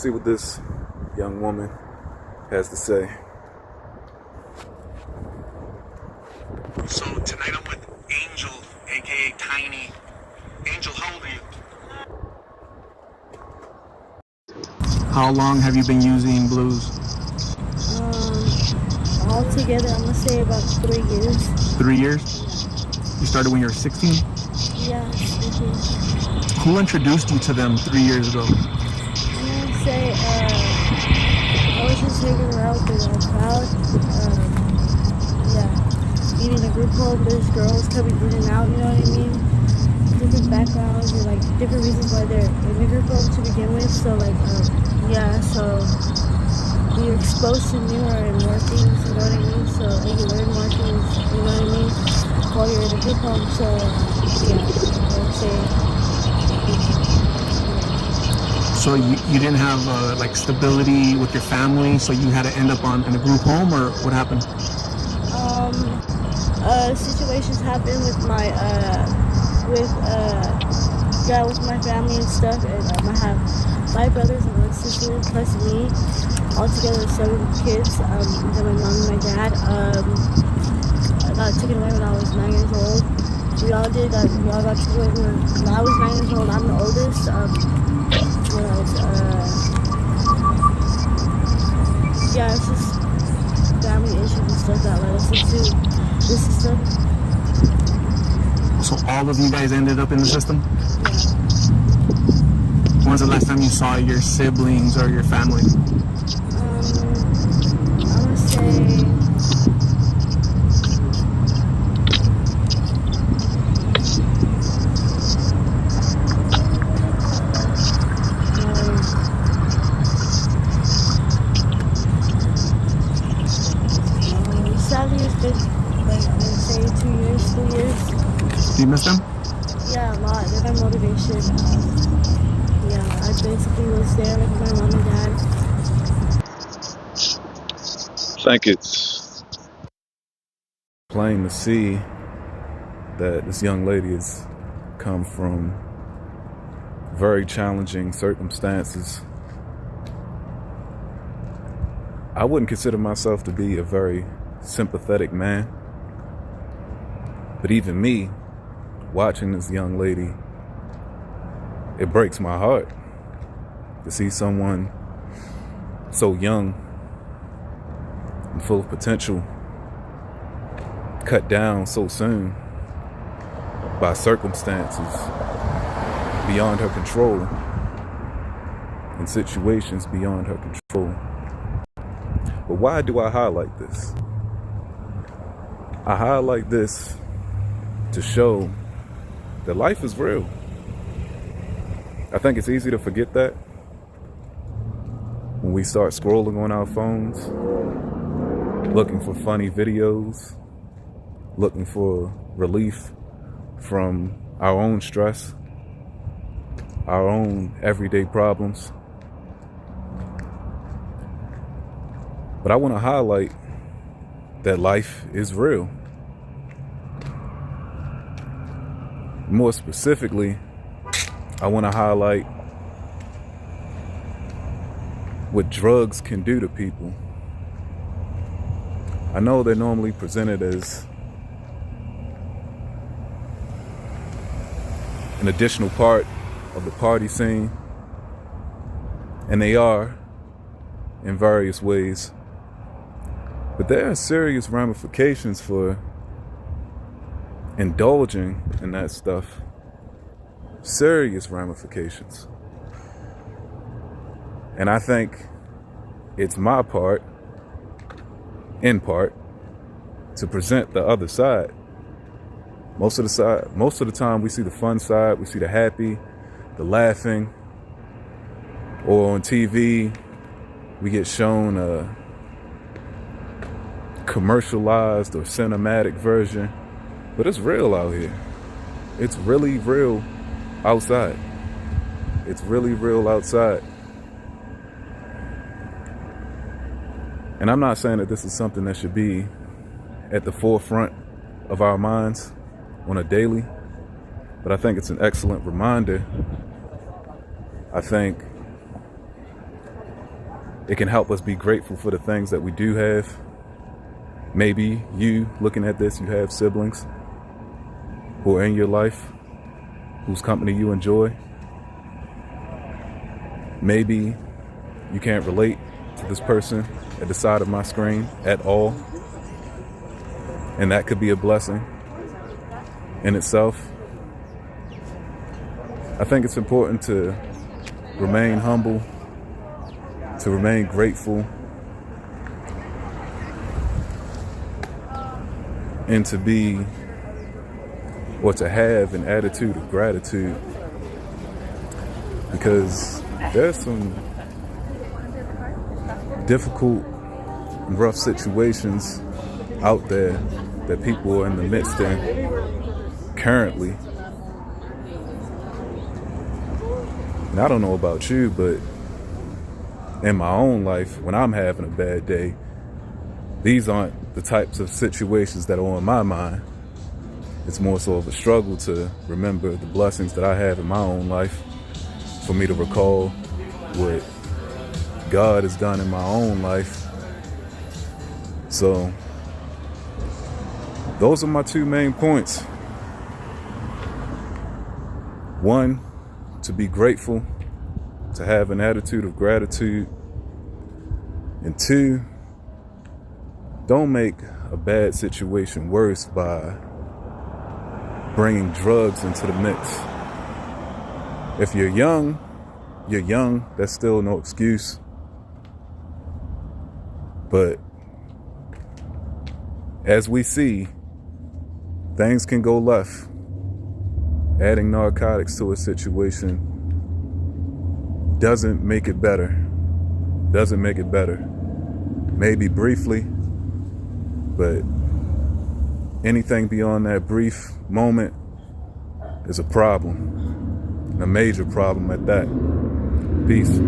See what this young woman has to say. So tonight I'm with Angel, aka Tiny. Angel, how old are you? How long have you been using blues? Altogether, I'm gonna say about 3 years. 3 years? You started when you were 16? Yeah, 16. Who introduced you to them 3 years ago? I'm gonna say, I was just hanging around with the crowd. Yeah, eating a group home. There's girls coming in and out, you know what I mean? Different backgrounds and like different reasons why they're in the group home to begin with. So like, yeah, so you're exposed to newer and more things, you know what I mean? So and you learn more things, you know what I mean? While you're in a group home. So yeah, I would say. So you didn't have like stability with your family, so you had to end up in a group home, or what happened? Situations happen with my with my family and stuff, and I have 5 brothers and 1 sister plus me, altogether 7 kids. Then my mom and my dad. I got taken away when I was 9 years old. We all did. We all got taken away when I was 9 years old. I'm the oldest. When I was yeah, it's just family issues and stuff that led us into this system. So all of you guys ended up in the system? Yeah. When's the last time you saw your siblings or your family? I would say sadly it's been like I would say 2 years, 3 years. Do you miss them? Yeah, a lot. They're my motivation. Yeah, I basically was there with my mom and dad. I think it's plain to see that this young lady has come from very challenging circumstances. I wouldn't consider myself to be a very sympathetic man, but even me, watching this young lady, it breaks my heart to see someone so young and full of potential cut down so soon by circumstances beyond her control and situations beyond her control. But why do I highlight this? I highlight this to show that life is real. I think it's easy to forget that when we start scrolling on our phones, looking for funny videos, looking for relief from our own stress, our own everyday problems. But I want to highlight that life is real. More specifically, I want to highlight what drugs can do to people. I know they're normally presented as an additional part of the party scene, and they are in various ways. But there are serious ramifications for indulging in that stuff. Serious ramifications. And I think it's my part, in part, to present the other side. Most of the time we see the fun side, we see the happy, the laughing, or on TV we get shown a commercialized or cinematic version, but it's real out here. It's really real outside. It's really real outside. And I'm not saying that this is something that should be at the forefront of our minds on a daily, but I think it's an excellent reminder. I think It can help us be grateful for the things that we do have. Maybe you, looking at this, you have siblings who are in your life, whose company you enjoy. Maybe you can't relate to this person at the side of my screen at all. And that could be a blessing in itself. I think it's important to remain humble, to remain grateful, and to be, or to have an attitude of gratitude, because there's some difficult and rough situations out there that people are in the midst of currently. And I don't know about you, but in my own life, when I'm having a bad day, these aren't the types of situations that are on my mind. It's more so of a struggle to remember the blessings that I have in my own life, for me to recall what God has done in my own life. So those are my two main points. One, to be grateful, to have an attitude of gratitude. And two, don't make a bad situation worse by bringing drugs into the mix. If you're young, that's still no excuse. But as we see, things can go left. Adding narcotics to a situation doesn't make it better. Maybe briefly, but anything beyond that brief moment is a problem. A major problem at that. Peace.